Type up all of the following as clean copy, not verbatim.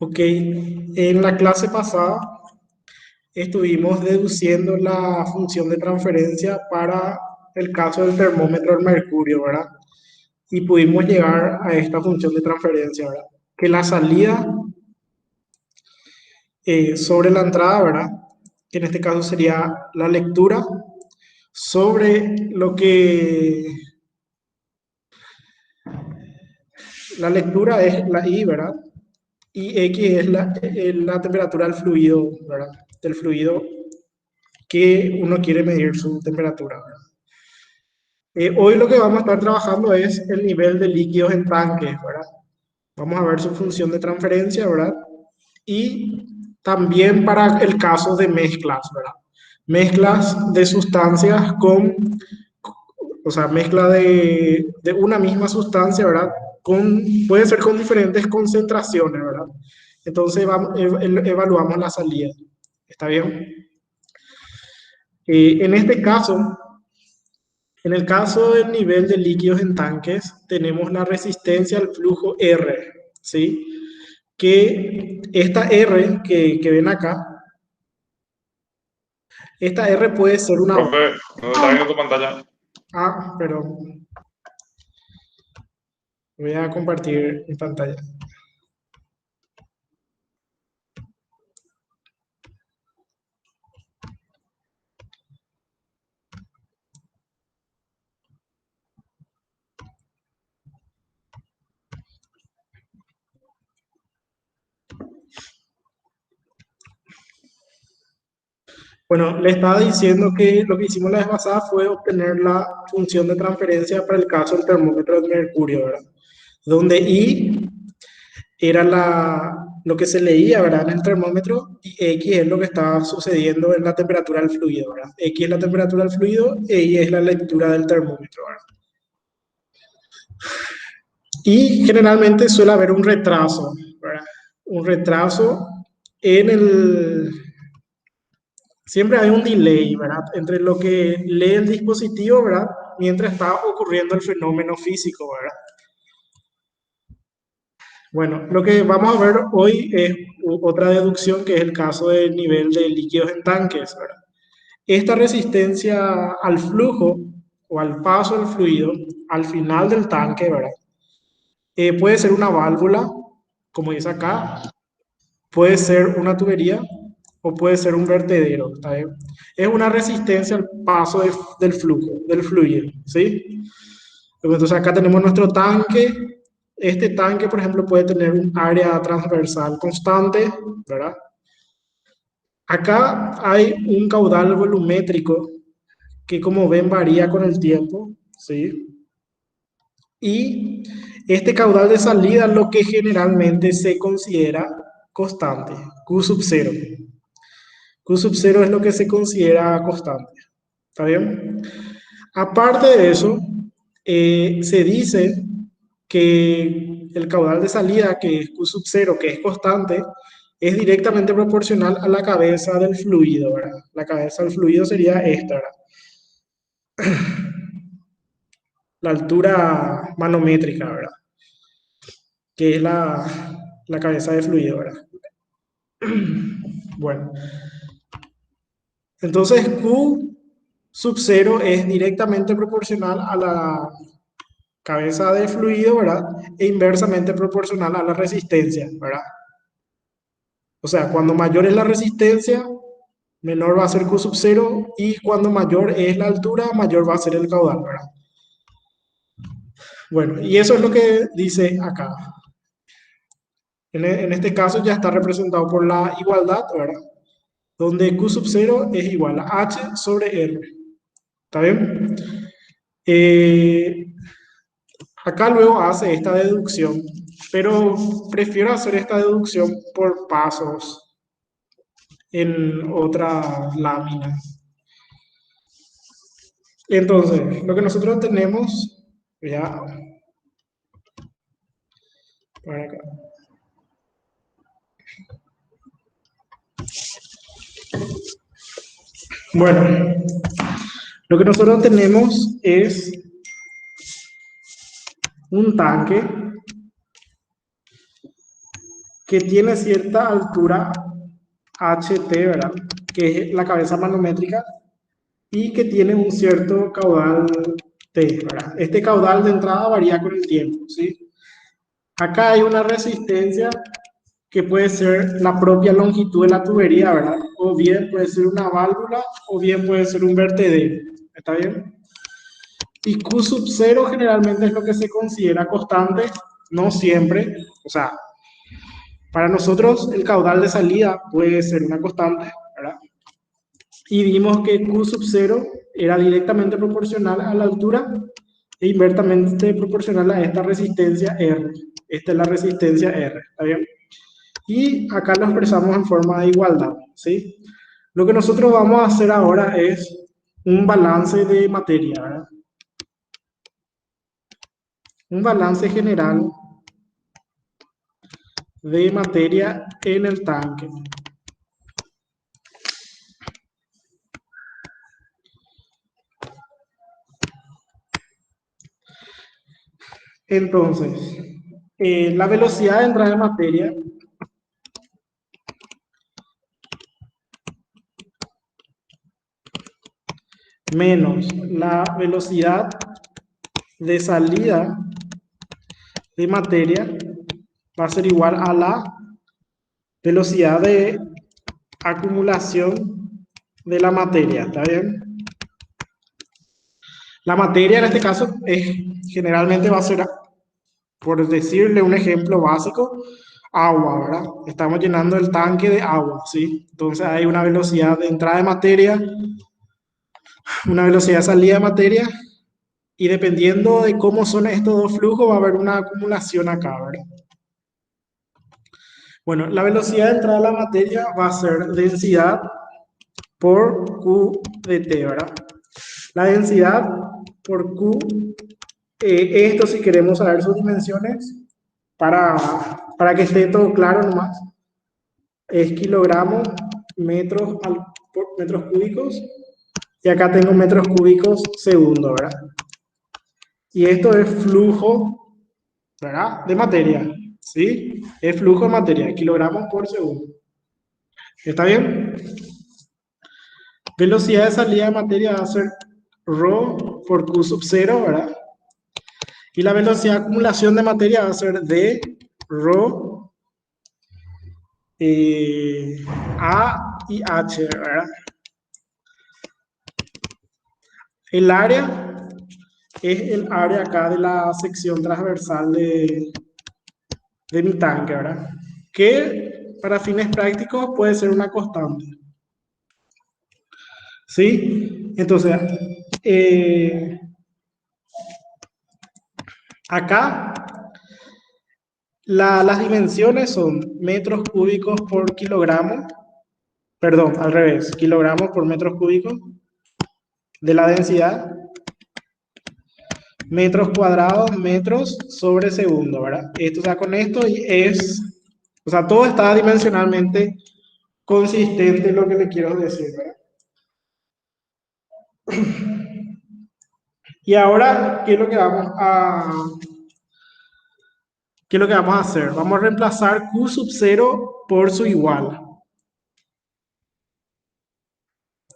Ok, en la clase pasada estuvimos deduciendo la función de transferencia para el caso del termómetro del mercurio, ¿verdad? Y pudimos llegar a esta función de transferencia, ¿verdad? Que la salida sobre la entrada, ¿verdad? Que en este caso sería la lectura sobre lo que la lectura es la I, ¿verdad? Y X es la temperatura del fluido, ¿verdad? Del fluido que uno quiere medir su temperatura, ¿verdad? Hoy lo que vamos a estar trabajando es el nivel de líquidos en tanques, ¿verdad? Vamos a ver su función de transferencia, ¿verdad? Y también para el caso de mezclas, ¿verdad? Mezclas de sustancias o sea, mezcla de una misma sustancia, ¿verdad? Puede ser con diferentes concentraciones, ¿verdad? Entonces evaluamos la salida. ¿Está bien? En este caso, en el caso del nivel de líquidos en tanques, tenemos la resistencia al flujo R, ¿sí? Que esta R que ven acá, esta R puede ser una... Profe, no está viendo tu pantalla. Pero voy a compartir mi pantalla. Bueno, le estaba diciendo que lo que hicimos la vez pasada fue obtener la función de transferencia para el caso del termómetro de mercurio, ¿verdad? Donde I era lo que se leía, ¿verdad? En el termómetro y X es lo que estaba sucediendo en la temperatura del fluido, ¿verdad? X es la temperatura del fluido e Y es la lectura del termómetro, ¿verdad? Y generalmente suele haber un retraso, ¿verdad? Un retraso en el... Siempre hay un delay, ¿verdad? Entre lo que lee el dispositivo, ¿verdad? Mientras está ocurriendo el fenómeno físico, ¿verdad? Bueno, lo que vamos a ver hoy es otra deducción que es el caso del nivel de líquidos en tanques, ¿verdad? Esta resistencia al flujo o al paso del fluido al final del tanque, ¿verdad? Puede ser una válvula, como dice acá, puede ser una tubería o puede ser un vertedero, ¿está bien? Es una resistencia al paso del flujo, del fluido, ¿sí? Entonces acá tenemos nuestro tanque. Este tanque, por ejemplo, puede tener un área transversal constante, ¿verdad? Acá hay un caudal volumétrico que, como ven, varía con el tiempo, ¿sí? Y este caudal de salida es lo que generalmente se considera constante, Q sub 0. Q sub 0 es lo que se considera constante, ¿está bien? Aparte de eso, se dice que el caudal de salida, que es Q sub 0, que es constante, es directamente proporcional a la cabeza del fluido, ¿verdad? La cabeza del fluido sería esta, ¿verdad? La altura manométrica, ¿verdad? Que es la cabeza de fluido, ¿verdad? Bueno, entonces Q sub 0 es directamente proporcional a la cabeza de fluido, ¿verdad? E inversamente proporcional a la resistencia, ¿verdad? O sea, cuando mayor es la resistencia, menor va a ser Q sub 0 y cuando mayor es la altura, mayor va a ser el caudal, ¿verdad? Bueno, y eso es lo que dice acá. En este caso ya está representado por la igualdad, ¿verdad? Donde Q sub 0 es igual a H sobre R. ¿Está bien? Eh, Acá luego hace esta deducción, pero prefiero hacer esta deducción por pasos en otra lámina. Entonces, lo que nosotros tenemos, ya, por acá. Bueno, lo que nosotros tenemos es un tanque que tiene cierta altura HT, ¿verdad? Que es la cabeza manométrica, y que tiene un cierto caudal T, ¿verdad? Este caudal de entrada varía con el tiempo, ¿sí? Acá hay una resistencia que puede ser la propia longitud de la tubería, ¿verdad? O bien puede ser una válvula, o bien puede ser un vertedero, ¿está bien? Y Q sub 0 generalmente es lo que se considera constante, no siempre, o sea, para nosotros el caudal de salida puede ser una constante, ¿verdad? Y vimos que Q sub 0 era directamente proporcional a la altura e inversamente proporcional a esta resistencia R. Esta es la resistencia R, ¿está bien? Y acá lo expresamos en forma de igualdad, ¿sí? Lo que nosotros vamos a hacer ahora es un balance de materia, ¿verdad? Un balance general de materia en el tanque. Entonces, la velocidad de entrada de materia menos la velocidad de salida de materia va a ser igual a la velocidad de acumulación de la materia, ¿está bien? La materia en este caso generalmente va a ser, por decirle un ejemplo básico, agua, ¿verdad? Estamos llenando el tanque de agua, ¿sí? Entonces hay una velocidad de entrada de materia, una velocidad de salida de materia, y dependiendo de cómo son estos dos flujos va a haber una acumulación acá, ¿verdad? Bueno, la velocidad de entrada de la materia va a ser densidad por Q de T, ¿verdad? La densidad por Q, esto si queremos saber sus dimensiones, para que esté todo claro nomás, es kilogramos por metros cúbicos, y acá tengo metros cúbicos segundo, ¿verdad? Y esto es flujo, ¿verdad? De materia, ¿sí? Es flujo de materia, kilogramos por segundo. ¿Está bien? Velocidad de salida de materia va a ser ρ por Q sub 0, ¿verdad? Y la velocidad de acumulación de materia va a ser d ρ A y H, ¿verdad? El área es el área acá de la sección transversal de mi tanque, ¿verdad? Que para fines prácticos puede ser una constante. ¿Sí? Entonces, acá las dimensiones son metros cúbicos por kilogramo, perdón, al revés, kilogramos por metros cúbicos de la densidad, metros cuadrados, metros sobre segundo, ¿verdad? Esto o sea con esto y o sea, todo está dimensionalmente consistente en lo que le quiero decir, ¿verdad? Y ahora, ¿qué es lo que vamos a hacer? Vamos a reemplazar Q sub 0 por su igual,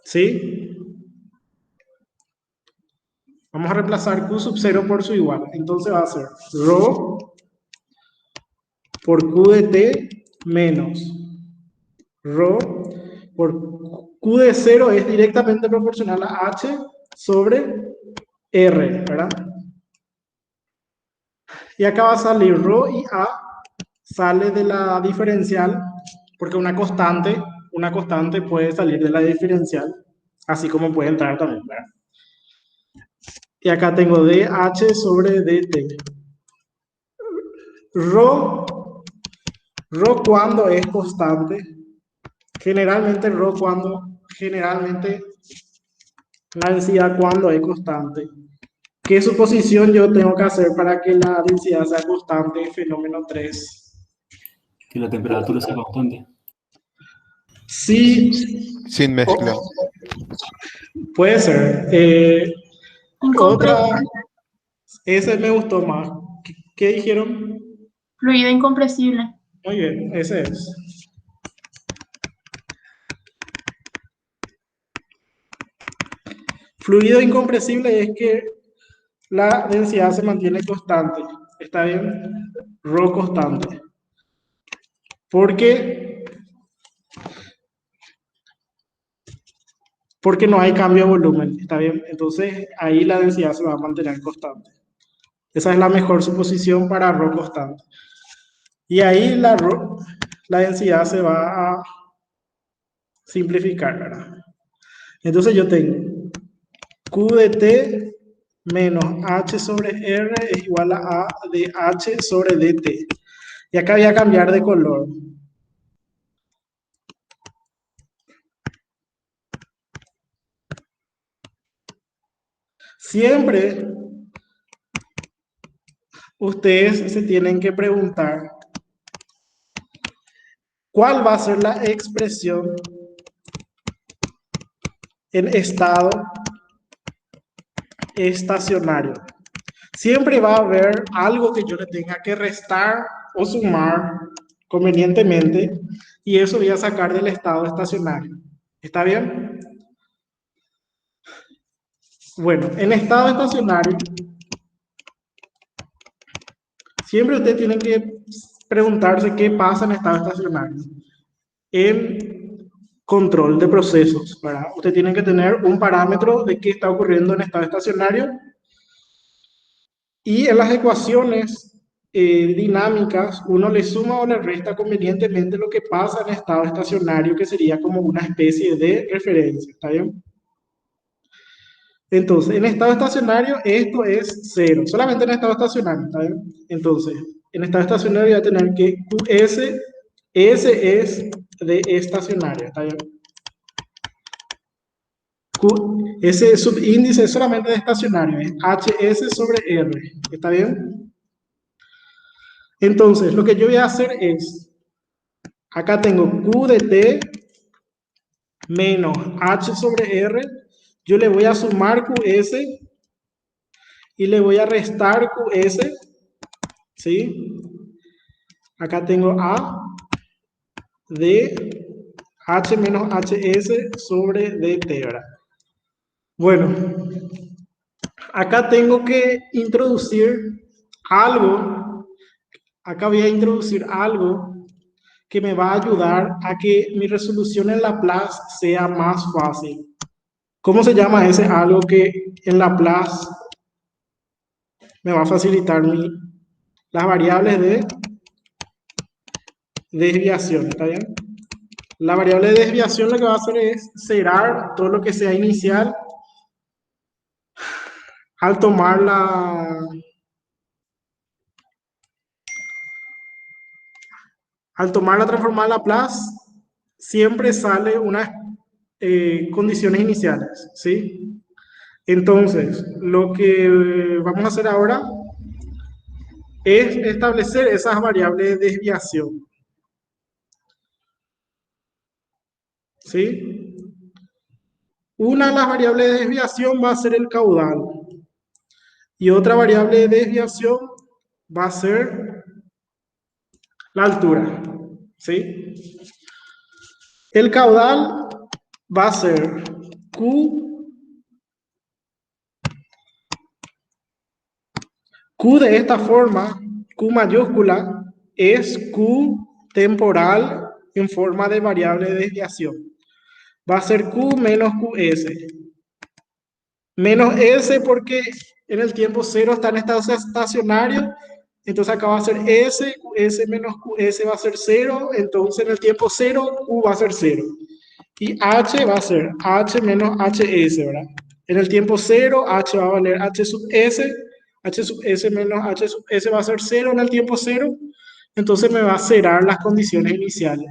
¿sí? Vamos a reemplazar Q sub 0 por su igual. Entonces va a ser ρ por Q de T menos ρ por Q de 0 es directamente proporcional a H sobre R, ¿verdad? Y acá va a salir ρ y A sale de la diferencial, porque una constante puede salir de la diferencial, así como puede entrar también, ¿verdad? Y acá tengo dH sobre dt. Rho, rho cuando es constante, generalmente la densidad cuando es constante. ¿Qué suposición yo tengo que hacer para que la densidad sea constante en fenómeno 3? Que la temperatura sea constante. Sí. Sin mezcla. Puede ser. Ese me gustó más. ¿Qué dijeron? Fluido incompresible. Muy bien, ese es. Fluido incompresible es que la densidad se mantiene constante. ¿Está bien? Rho constante. Porque, porque no hay cambio de volumen. ¿Está bien? Entonces ahí la densidad se va a mantener constante. Esa es la mejor suposición para rho constante. Y ahí la densidad se va a simplificar, ¿verdad? Entonces yo tengo Q de T menos H sobre R es igual a de H sobre dt. Y acá voy a cambiar de color. Siempre ustedes se tienen que preguntar cuál va a ser la expresión en estado estacionario. Siempre va a haber algo que yo le tenga que restar o sumar convenientemente y eso voy a sacar del estado estacionario. ¿Está bien? Bueno, en estado estacionario, siempre ustedes tienen que preguntarse qué pasa en estado estacionario. En control de procesos, ¿verdad? Ustedes tienen que tener un parámetro de qué está ocurriendo en estado estacionario y en las ecuaciones dinámicas uno le suma o le resta convenientemente lo que pasa en estado estacionario, que sería como una especie de referencia, ¿está bien? Entonces, en estado estacionario esto es cero, solamente en estado estacionario, ¿está bien? Entonces, en estado estacionario voy a tener que QS, S es de estacionario, ¿está bien? Ese subíndice es solamente de estacionario, es HS sobre R, ¿está bien? Entonces, lo que yo voy a hacer es, acá tengo Q de T menos H sobre R, yo le voy a sumar QS y le voy a restar QS, ¿sí? Acá tengo A de H menos HS sobre DT, ¿verdad? Bueno, acá tengo que introducir algo, acá voy a introducir algo que me va a ayudar a que mi resolución en Laplace sea más fácil. ¿Cómo se llama ese algo que en Laplace me va a facilitar las variables de desviación? ¿Está bien? La variable de desviación lo que va a hacer es cerar todo lo que sea inicial al tomar la transformada Laplace, siempre sale unas condiciones iniciales, ¿sí? Entonces, lo que vamos a hacer ahora es establecer esas variables de desviación, ¿sí? Una de las variables de desviación va a ser el caudal y otra variable de desviación va a ser la altura, ¿sí? El caudal va a ser Q de esta forma, Q mayúscula, es Q temporal en forma de variable de desviación. Va a ser Q menos QS. Menos S porque en el tiempo cero está en estado estacionario. Entonces acá va a ser S, QS menos QS va a ser 0. Entonces en el tiempo cero, Q va a ser 0. Y H va a ser H menos HS, ¿verdad? En el tiempo cero, H va a valer H sub S. H sub S menos H sub S va a ser 0 en el tiempo cero. Entonces me va a cerar las condiciones iniciales.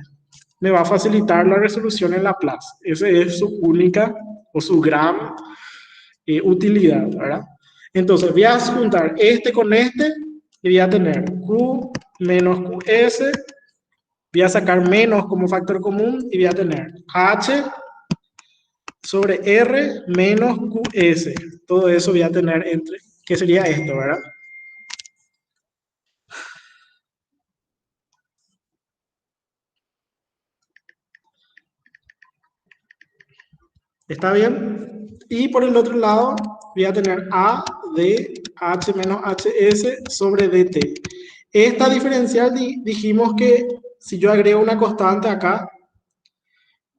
Me va a facilitar la resolución en Laplace. Esa es su única o su gran utilidad, ¿verdad? Entonces voy a juntar este con este y voy a tener Q menos QS, voy a sacar menos como factor común y voy a tener H sobre R menos QS. Todo eso voy a tener entre, que sería esto, ¿verdad? ¿Está bien? Y por el otro lado voy a tener A de H menos HS sobre DT. Esta diferencial dijimos que si yo agrego una constante acá,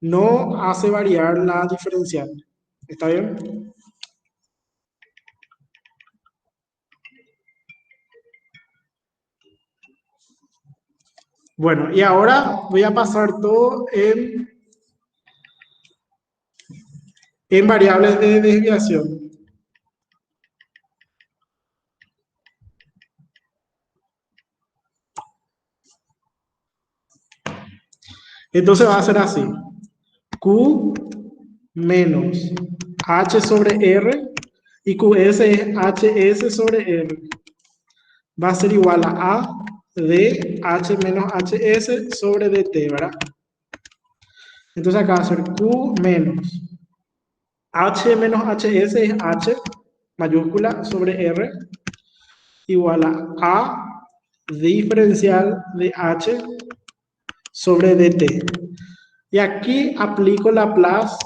no hace variar la diferencial. ¿Está bien? Bueno, y ahora voy a pasar todo en variables de desviación. Entonces va a ser así. Q menos H sobre R y QS es HS sobre R. Va a ser igual a de H menos HS sobre DT, ¿verdad? Entonces acá va a ser Q menos H menos HS es H mayúscula sobre R igual a diferencial de H sobre dt. Y aquí aplico Laplace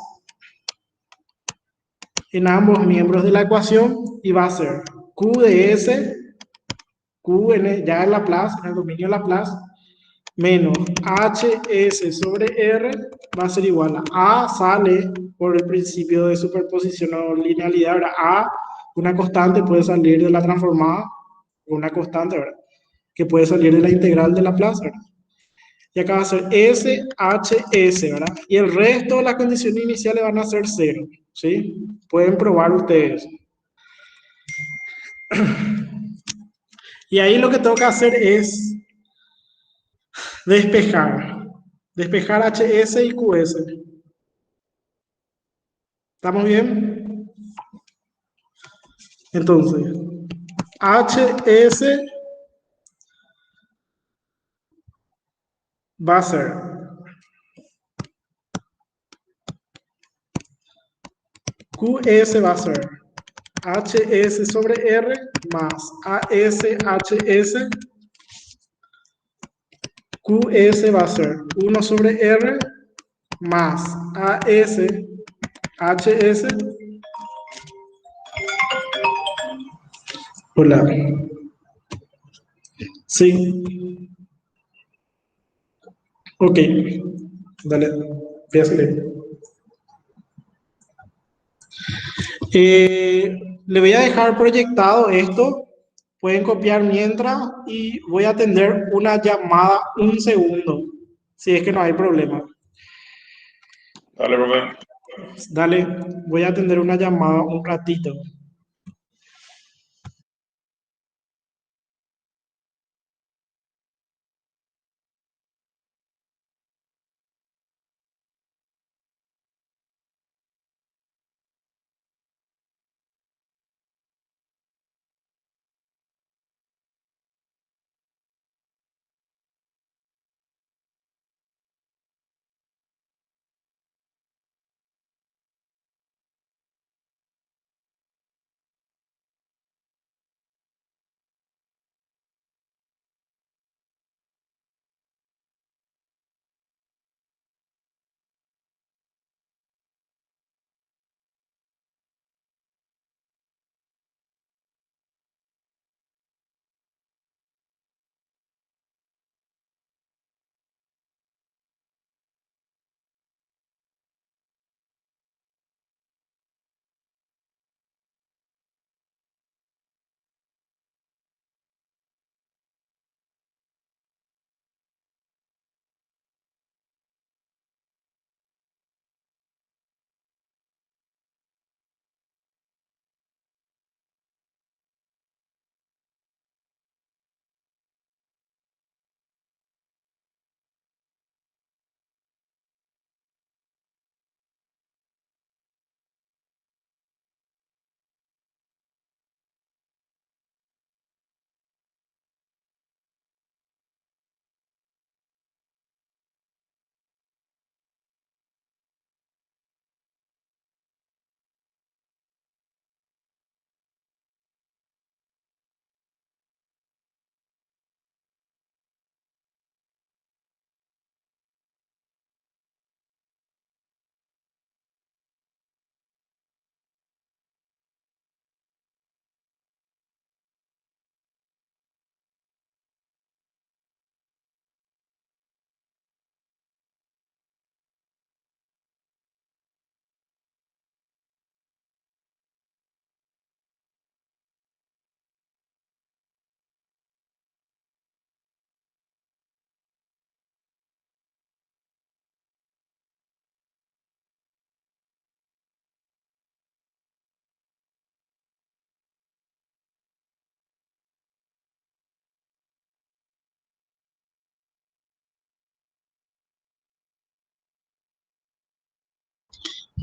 en ambos miembros de la ecuación y va a ser Q de S, ya en Laplace, en el dominio Laplace, menos HS sobre R va a ser igual a sale por el principio de superposición o linealidad, ¿verdad? Una constante puede salir de la transformada, una constante, ¿verdad? Que puede salir de la integral de Laplace, ¿verdad? Y acá va a ser SHS, ¿verdad? Y el resto de las condiciones iniciales van a ser cero, ¿sí? Pueden probar ustedes. Y ahí lo que tengo que hacer es despejar. Despejar HS y QS. ¿Estamos bien? Entonces, HS va a ser QS va a ser HS sobre R más ASHS. QS va a ser 1 sobre R más ASHS. Hola. Sí. Ok. Dale. Voy a seguir. Le voy a dejar proyectado esto. Pueden copiar mientras y voy a atender una llamada un segundo, si es que no hay problema. Dale, profe. Dale, voy a atender una llamada un ratito.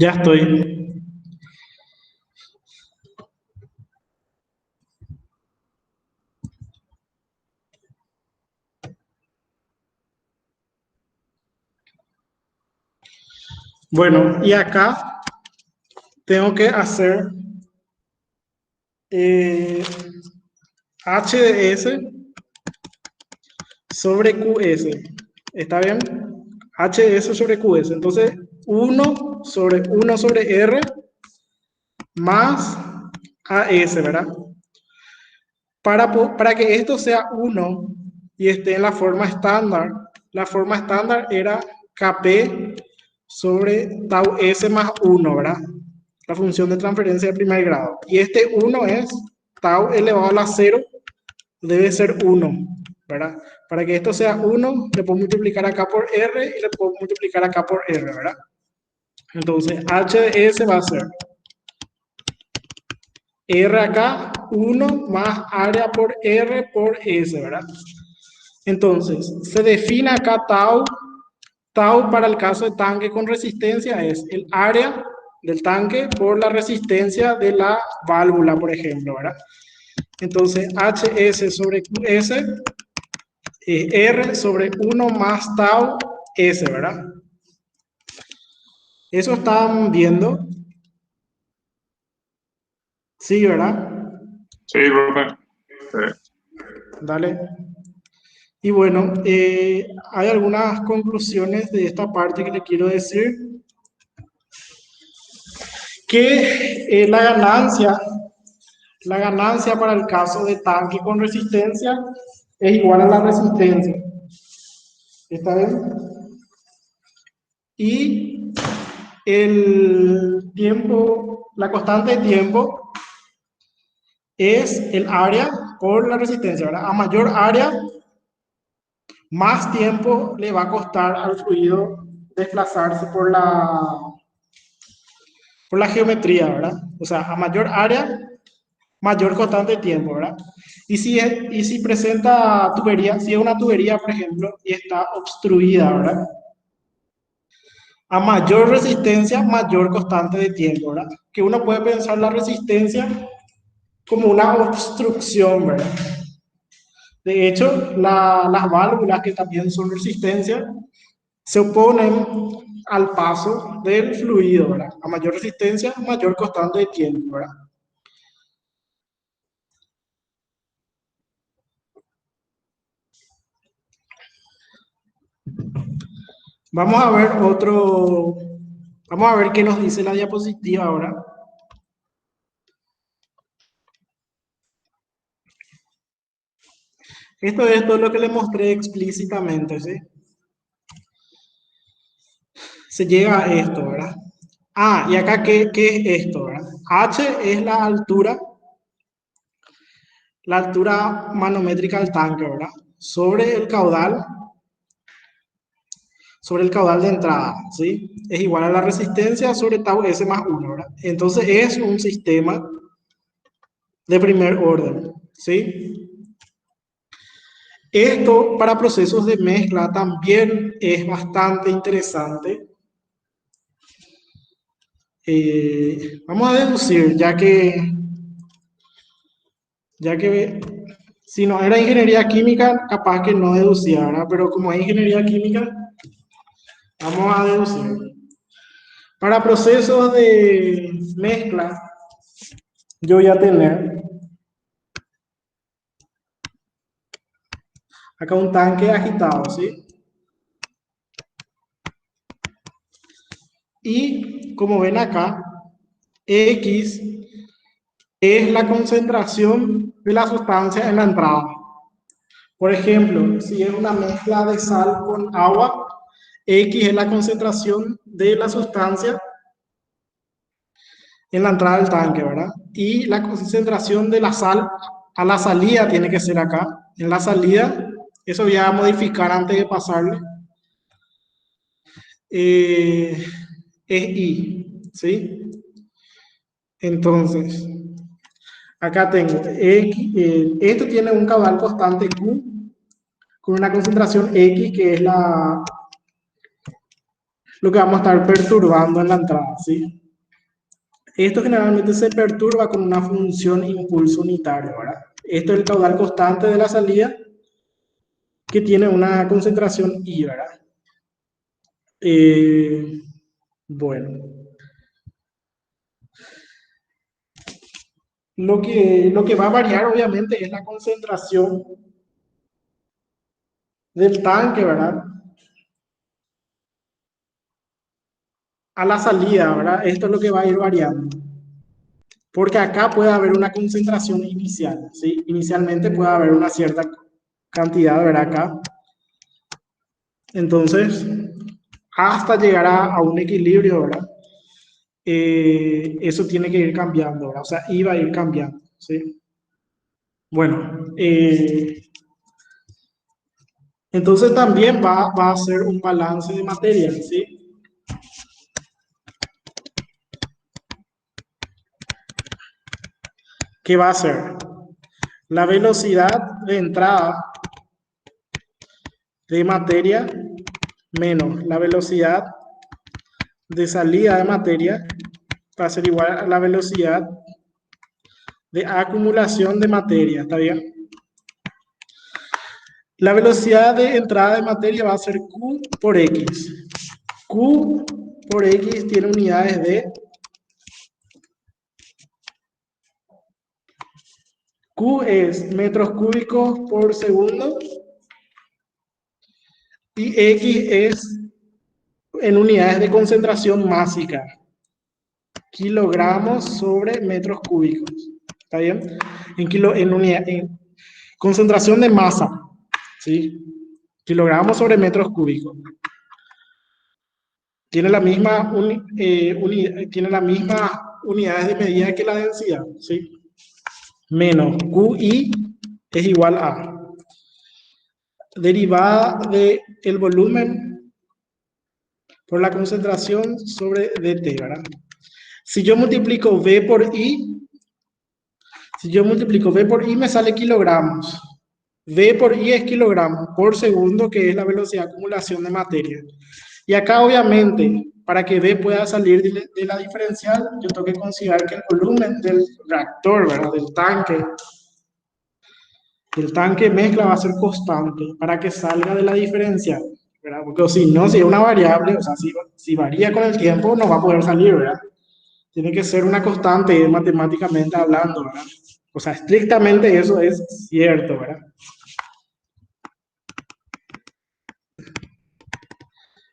Ya estoy. Bueno, y acá tengo que hacer H de S sobre QS. ¿Está bien? H de S sobre QS. Entonces, 1 sobre R más AS, ¿verdad? Para que esto sea 1 y esté en la forma estándar era Kp sobre tau S más 1, ¿verdad? La función de transferencia de primer grado. Y este 1 es tau elevado a la 0, debe ser 1, ¿verdad? Para que esto sea 1, le puedo multiplicar acá por R y le puedo multiplicar acá por R, ¿verdad? Entonces, H de S va a ser R acá, 1 más área por R por S, ¿verdad? Entonces, se define acá tau. Tau para el caso de tanque con resistencia es el área del tanque por la resistencia de la válvula, por ejemplo, ¿verdad? Entonces, HS sobre QS es R sobre 1 más tau S, ¿verdad? Eso están viendo. Sí, ¿verdad? Sí, profe. Dale. Y bueno, hay algunas conclusiones de esta parte que le quiero decir. Que la ganancia para el caso de tanque con resistencia es igual a la resistencia. ¿Está bien? Y el tiempo, la constante de tiempo es el área por la resistencia, ¿verdad? A mayor área, más tiempo le va a costar al fluido desplazarse por la geometría, ¿verdad? O sea, a mayor área, mayor constante de tiempo, ¿verdad? Y si presenta tubería, si es una tubería, por ejemplo, y está obstruida, ¿verdad? A mayor resistencia, mayor constante de tiempo, ¿verdad? Que uno puede pensar la resistencia como una obstrucción, ¿verdad? De hecho, las válvulas que también son resistencia se oponen al paso del fluido, ¿verdad? A mayor resistencia, mayor constante de tiempo, ¿verdad? Vamos a ver vamos a ver qué nos dice la diapositiva ahora. Esto es todo lo que le mostré explícitamente, ¿sí? Se llega a esto, ¿verdad? Ah, y acá, ¿qué es esto, verdad? H es la altura manométrica del tanque, ¿verdad? Sobre el caudal de entrada, ¿sí? Es igual a la resistencia sobre tau S más 1, ¿verdad? Entonces es un sistema de primer orden, ¿sí? Esto para procesos de mezcla también es bastante interesante. Vamos a deducir, ya que si no era ingeniería química, capaz que no deducía, ¿verdad? Pero como es ingeniería química, vamos a deducir. Para procesos de mezcla, yo voy a tener acá un tanque agitado, ¿sí? Y como ven acá, X es la concentración de la sustancia en la entrada. Por ejemplo, si es una mezcla de sal con agua, X es la concentración de la sustancia en la entrada del tanque, ¿verdad? Y la concentración de la sal a la salida tiene que ser acá. En la salida, eso voy a modificar antes de pasarle. Es I, ¿sí? Entonces, acá tengo X, esto tiene un caudal constante Q con una concentración X que es lo que vamos a estar perturbando en la entrada, ¿sí? Esto generalmente se perturba con una función impulso unitario, ¿verdad? Esto es el caudal constante de la salida que tiene una concentración I, ¿verdad? Bueno, lo que va a variar obviamente es la concentración del tanque, ¿verdad? A la salida, ¿verdad? Esto es lo que va a ir variando. Porque acá puede haber una concentración inicial, ¿sí? Inicialmente puede haber una cierta cantidad, ¿verdad? Acá. Entonces, hasta llegar a un equilibrio, ¿verdad? Eso tiene que ir cambiando, ¿verdad? O sea, iba a ir cambiando, ¿sí? Bueno, entonces también va a ser un balance de materia, ¿sí? ¿Qué va a ser? La velocidad de entrada de materia menos la velocidad de salida de materia va a ser igual a la velocidad de acumulación de materia, ¿está bien? La velocidad de entrada de materia va a ser Q por X. Q por X tiene unidades de Q es metros cúbicos por segundo y X es en unidades de concentración másica, kilogramos sobre metros cúbicos. ¿Está bien? En concentración de masa, ¿sí? Kilogramos sobre metros cúbicos. Tiene la misma, tiene la misma unidades de medida que la densidad, ¿sí? Menos QI es igual a derivada del volumen por la concentración sobre dt, ¿verdad? Si yo multiplico V por I me sale kilogramos. V por I es kilogramos por segundo, que es la velocidad de acumulación de materia. Y acá obviamente, para que V pueda salir de la diferencial, yo tengo que considerar que el volumen del reactor, ¿verdad? Del tanque mezcla va a ser constante para que salga de la diferencial, ¿verdad? Porque si no, si es una variable, o sea, si varía con el tiempo, no va a poder salir, ¿verdad? Tiene que ser una constante matemáticamente hablando, ¿verdad? O sea, estrictamente eso es cierto, ¿verdad?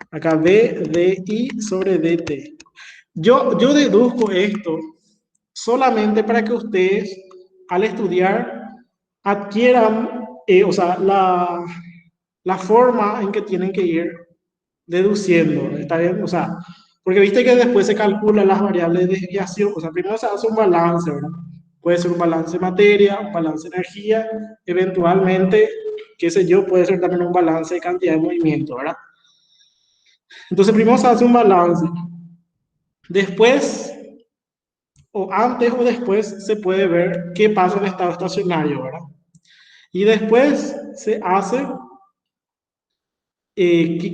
Acá V de I sobre dt. Yo deduzco esto solamente para que ustedes, al estudiar, adquieran, o sea, la forma en que tienen que ir deduciendo, ¿está bien? O sea, porque viste que después se calculan las variables de desviación, o sea, primero se hace un balance, ¿verdad? Puede ser un balance de materia, un balance de energía, eventualmente, qué sé yo, puede ser también un balance de cantidad de movimiento, ¿verdad? Entonces primero se hace un balance. Después, o antes o después, se puede ver qué pasa en estado estacionario, ¿verdad? Y después se hace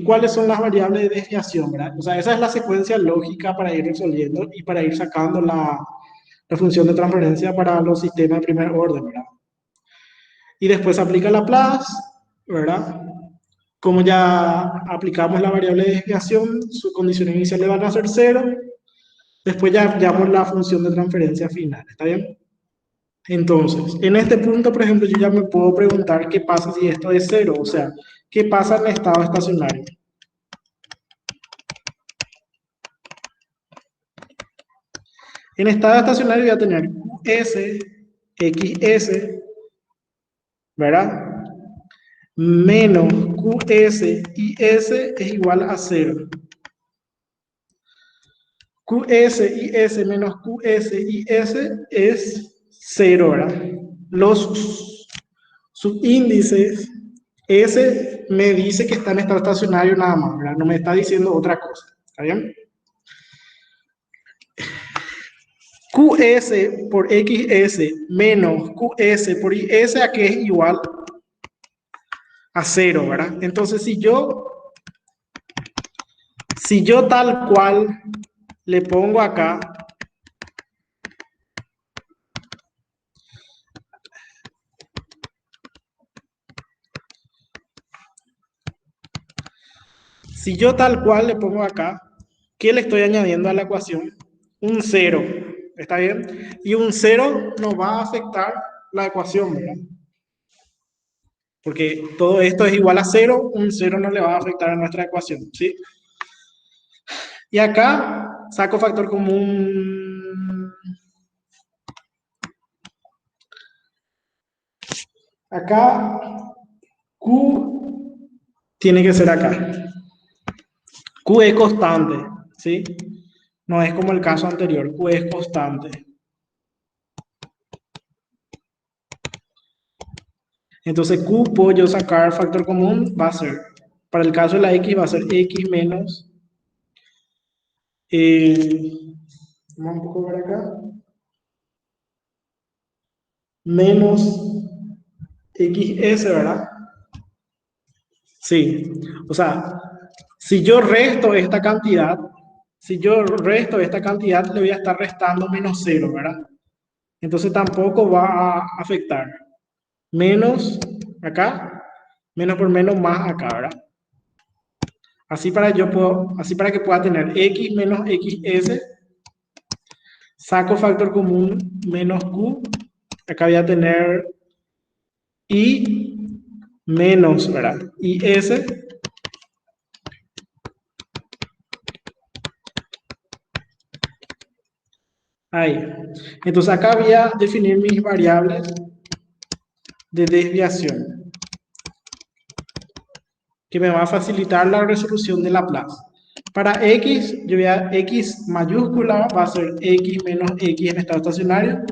cuáles son las variables de desviación, ¿verdad? O sea, esa es la secuencia lógica para ir resolviendo y para ir sacando la función de transferencia para los sistemas de primer orden, ¿verdad? Y después se aplica Laplace, ¿verdad? Como ya aplicamos la variable de desviación, sus condiciones iniciales van a ser cero. Después ya hallamos la función de transferencia final, ¿está bien? Entonces, en este punto, por ejemplo, yo ya me puedo preguntar qué pasa si esto es cero, o sea, ¿qué pasa en el estado estacionario? En estado estacionario voy a tener QS, XS, ¿verdad? Menos QS y S es igual a 0. QS y S menos QS y S es 0, ¿verdad? Los subíndices, S me dice que está en estado estacionario nada más, ¿verdad? No me está diciendo otra cosa, ¿está bien? QS por XS menos QS por IS, ¿a qué es igual? A 0, ¿verdad? Entonces, Si yo tal cual le pongo acá, si yo tal cual le pongo acá, ¿qué le estoy añadiendo a la ecuación? Un 0, ¿está bien? Y un 0 no va a afectar la ecuación, ¿verdad? Porque todo esto es igual a 0, un 0 no le va a afectar a nuestra ecuación, ¿sí? Y acá saco factor común. Acá Q tiene que ser acá. Q es constante, ¿sí? No es como el caso anterior, Q es constante. Entonces Q puedo yo sacar factor común, va a ser, para el caso de la X va a ser X menos, vamos un poco ver acá, menos XS, ¿verdad? Sí, o sea, si yo resto esta cantidad, le voy a estar restando menos 0, ¿verdad? Entonces tampoco va a afectar. Menos acá, menos por menos más acá, ¿verdad? Así para que pueda tener X menos XS, saco factor común menos Q, acá voy a tener Y menos, ¿verdad? Y S. Ahí. Entonces acá voy a definir mis variables de desviación, que me va a facilitar la resolución de Laplace. Para X, yo voy a X mayúscula, va a ser X menos X en estado estacionario.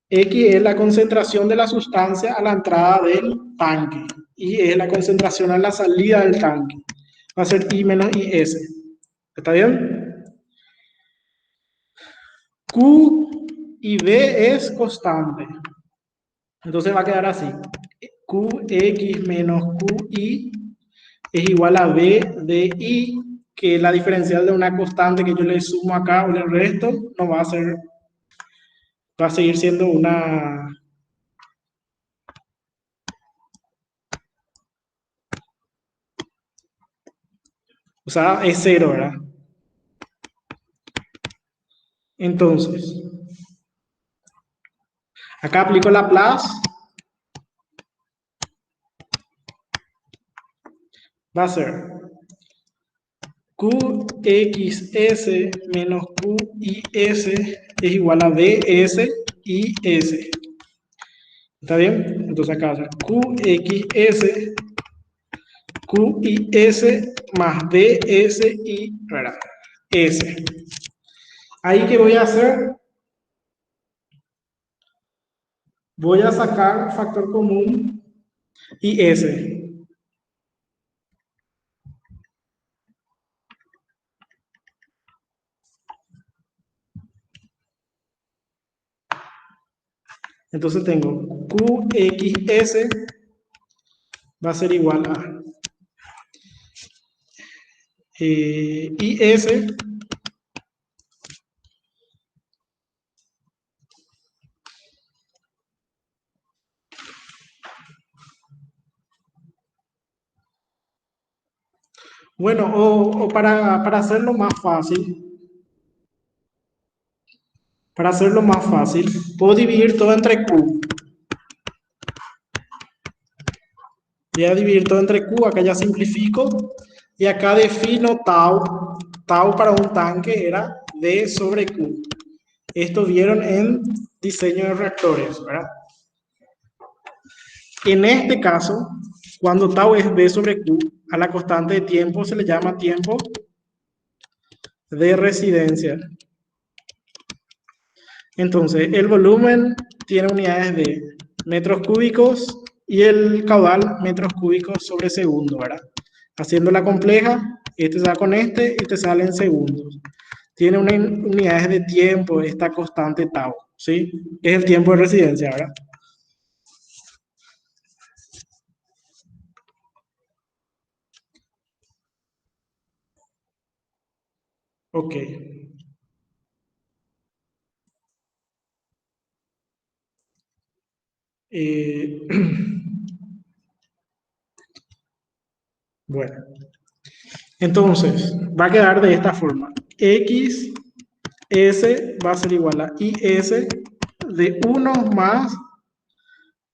X es la concentración de la sustancia a la entrada del tanque. Y es la concentración a la salida del tanque. Va a ser I menos IS. ¿Está bien? Q y B es constante. Entonces va a quedar así. QX menos QI es igual a B de I, que es la diferencial de una constante que yo le sumo acá o le resto, no va a ser, va a seguir siendo una... O sea, es 0, ¿verdad? Entonces, acá aplico Laplace, va a ser QXS menos QIS es igual a BS y S. ¿Está bien? Entonces acá va a ser QXS, QIS más BSI, ¿verdad? S. Ahí, ¿qué voy a hacer? Voy a sacar factor común y S. Entonces tengo QXS va a ser igual a IS bueno, o para hacerlo más fácil, puedo dividir todo entre Q. Voy a dividir todo entre Q, acá ya simplifico, y acá defino tau. Tau para un tanque era D sobre Q. Esto vieron en diseño de reactores, ¿verdad? En este caso, cuando tau es B sobre Q, a la constante de tiempo se le llama tiempo de residencia. Entonces, el volumen tiene unidades de metros cúbicos y el caudal metros cúbicos sobre segundo, ¿verdad? Haciéndola compleja, este se da con este y te sale en segundos. Tiene unidades de tiempo esta constante tau, ¿sí? Es el tiempo de residencia, ¿verdad? Ok. Eh, bueno, entonces va a quedar de esta forma. X, S va a ser igual a IS de 1 más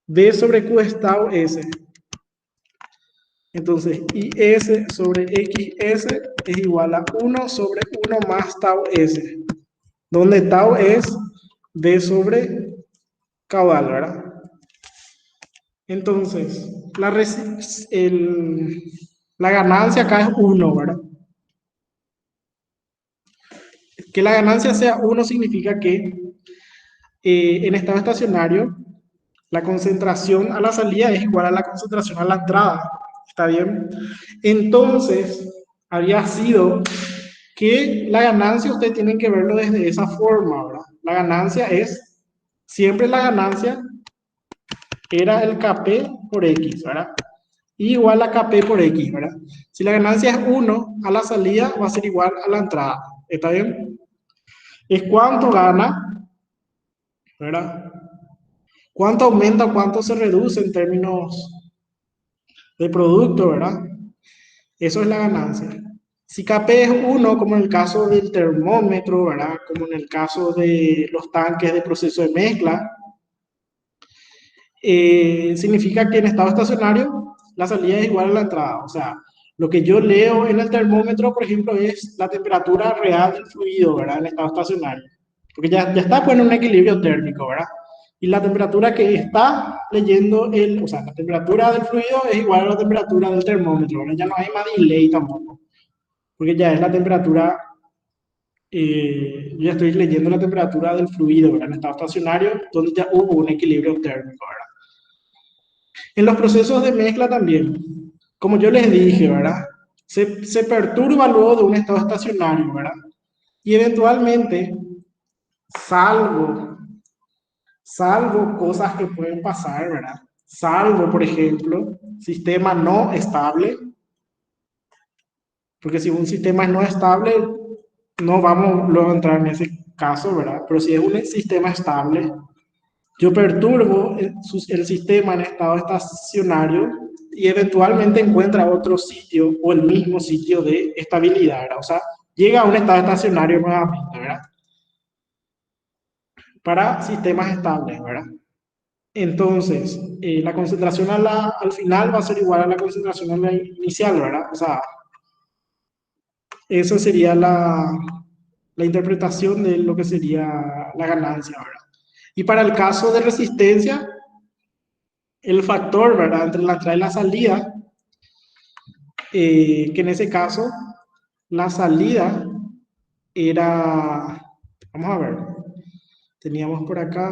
D sobre Q estado S. Entonces, IS sobre XS es igual a 1 sobre 1 más tau S, donde tau es D sobre caudal, ¿verdad? Entonces, la ganancia acá es 1, ¿verdad? Que la ganancia sea 1 significa que en estado estacionario la concentración a la salida es igual a la concentración a la entrada. ¿Está bien? Entonces, había sido que la ganancia ustedes tienen que verlo desde esa forma, ¿verdad? La ganancia es, siempre la ganancia era el Kp por X, ¿verdad? Igual a Kp por X, ¿verdad? Si la ganancia es 1, a la salida va a ser igual a la entrada. ¿Está bien? Es cuánto gana, ¿verdad? Cuánto aumenta, cuánto se reduce en términos de producto, ¿verdad? Eso es la ganancia. Si Kp es 1, como en el caso del termómetro, ¿verdad? Como en el caso de los tanques de proceso de mezcla, significa que en estado estacionario la salida es igual a la entrada. O sea, lo que yo leo en el termómetro, por ejemplo, es la temperatura real del fluido, ¿verdad? En estado estacionario. Porque ya está pues, en un equilibrio térmico, ¿verdad? Y la temperatura que está leyendo o sea, la temperatura del fluido es igual a la temperatura del termómetro, ¿verdad? Ya no hay más delay tampoco, porque ya es la temperatura, yo ya estoy leyendo la temperatura del fluido, ¿verdad? En estado estacionario, donde ya hubo un equilibrio térmico, ¿verdad? En los procesos de mezcla también, como yo les dije, ¿verdad? Se perturba luego de un estado estacionario, ¿verdad? Y eventualmente, salvo, salvo cosas que pueden pasar, ¿verdad? Salvo, por ejemplo, sistema no estable, porque si un sistema es no estable, no vamos luego a entrar en ese caso, ¿verdad? Pero si es un sistema estable, yo perturbo el sistema en estado estacionario y eventualmente encuentra otro sitio o el mismo sitio de estabilidad, ¿verdad? O sea, llega a un estado estacionario nuevamente, ¿verdad? Para sistemas estables, ¿verdad? Entonces, la concentración al final va a ser igual a la concentración a la inicial, ¿verdad? O sea, esa sería la interpretación de lo que sería la ganancia, ¿verdad? Y para el caso de resistencia, el factor, ¿verdad? Entre la entrada y la salida, que en ese caso, la salida era, vamos a ver, teníamos por acá,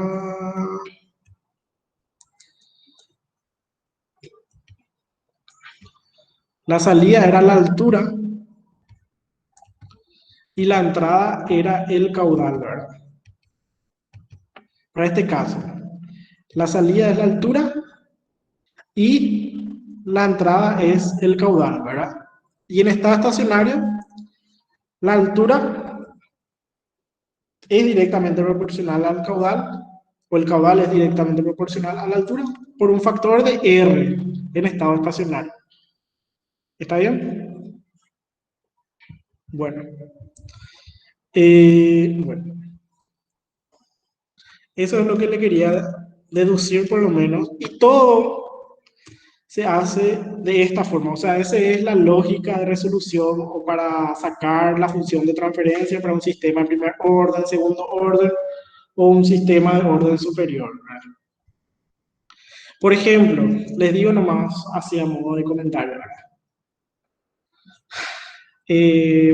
la salida era la altura y la entrada era el caudal, ¿verdad? Para este caso, la salida es la altura y la entrada es el caudal, ¿verdad? Y en estado estacionario, la altura es directamente proporcional al caudal, o el caudal es directamente proporcional a la altura, por un factor de R en estado estacionario. ¿Está bien? Bueno. Bueno. Eso es lo que le quería deducir por lo menos. Y todo se hace de esta forma. O sea, esa es la lógica de resolución o para sacar la función de transferencia para un sistema de primer orden, segundo orden o un sistema de orden superior, ¿verdad? Por ejemplo, les digo nomás así a modo de comentario, ¿verdad?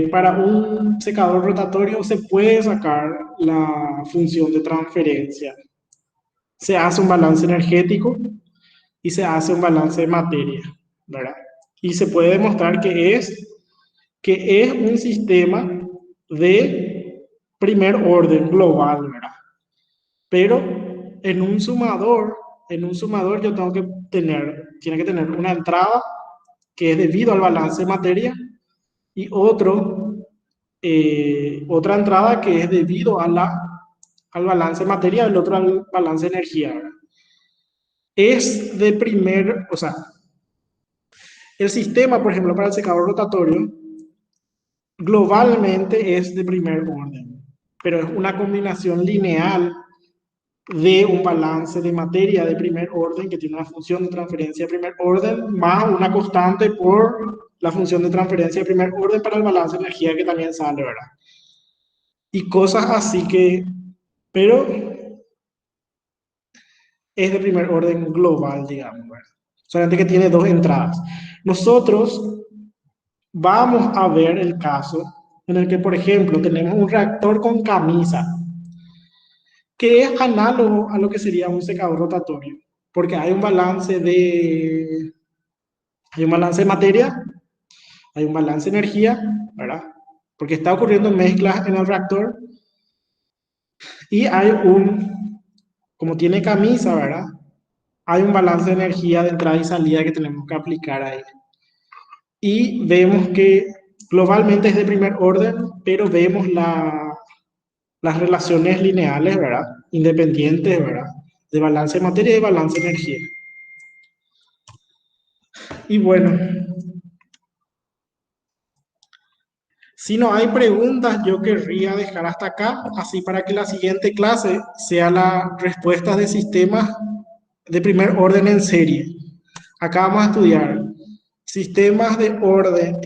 Para un secador rotatorio se puede sacar la función de transferencia. Se hace un balance energético y se hace un balance de materia, ¿verdad? Y se puede demostrar que es un sistema de primer orden global, ¿verdad? Pero en un sumador yo tengo que tiene que tener una entrada que es debido al balance de materia y otro otra entrada que es debido al balance materia, el otro al balance energía, ¿verdad? Es de primer, o sea, el sistema, por ejemplo, para el secador rotatorio, globalmente es de primer orden, pero es una combinación lineal de un balance de materia de primer orden que tiene una función de transferencia de primer orden más una constante por la función de transferencia de primer orden para el balance de energía que también sale, ¿verdad? Y cosas así que, pero es de primer orden global, digamos, ¿verdad? Solamente que tiene dos entradas. Nosotros vamos a ver el caso en el que, por ejemplo, tenemos un reactor con camisa, que es análogo a lo que sería un secador rotatorio, porque hay un balance de materia, hay un balance de energía, ¿verdad? Porque está ocurriendo mezclas en el reactor y hay como tiene camisa, ¿verdad? Hay un balance de energía de entrada y salida que tenemos que aplicar ahí. Y vemos que globalmente es de primer orden, pero vemos las relaciones lineales, ¿verdad? Independientes, ¿verdad? De balance de materia y de balance de energía. Y bueno, si no hay preguntas, yo querría dejar hasta acá, así para que la siguiente clase sea las respuestas de sistemas de primer orden en serie. Acá vamos a estudiar sistemas de orden.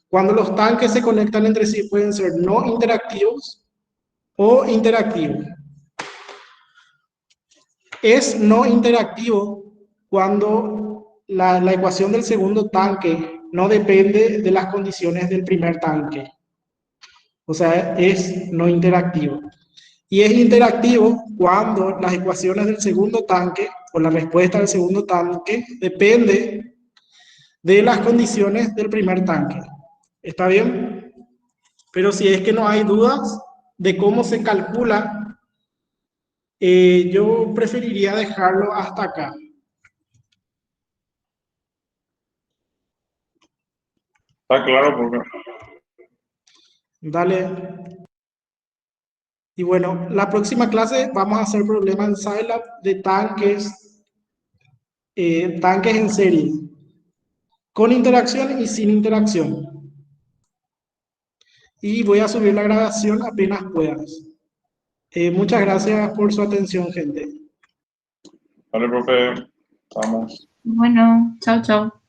Cuando los tanques se conectan entre sí pueden ser no interactivos o interactivos. Es no interactivo cuando la ecuación del segundo tanque no depende de las condiciones del primer tanque. O sea, es no interactivo. Y es interactivo cuando las ecuaciones del segundo tanque o la respuesta del segundo tanque depende de las condiciones del primer tanque. ¿Está bien? Pero si es que no hay dudas de cómo se calcula, yo preferiría dejarlo hasta acá. Está claro, profe. Dale. Y bueno, la próxima clase vamos a hacer problemas en Scilab de tanques en serie, con interacción y sin interacción. Y voy a subir la grabación apenas puedas. Muchas gracias por su atención, gente. Vale, profe. Vamos. Bueno, chao, chao.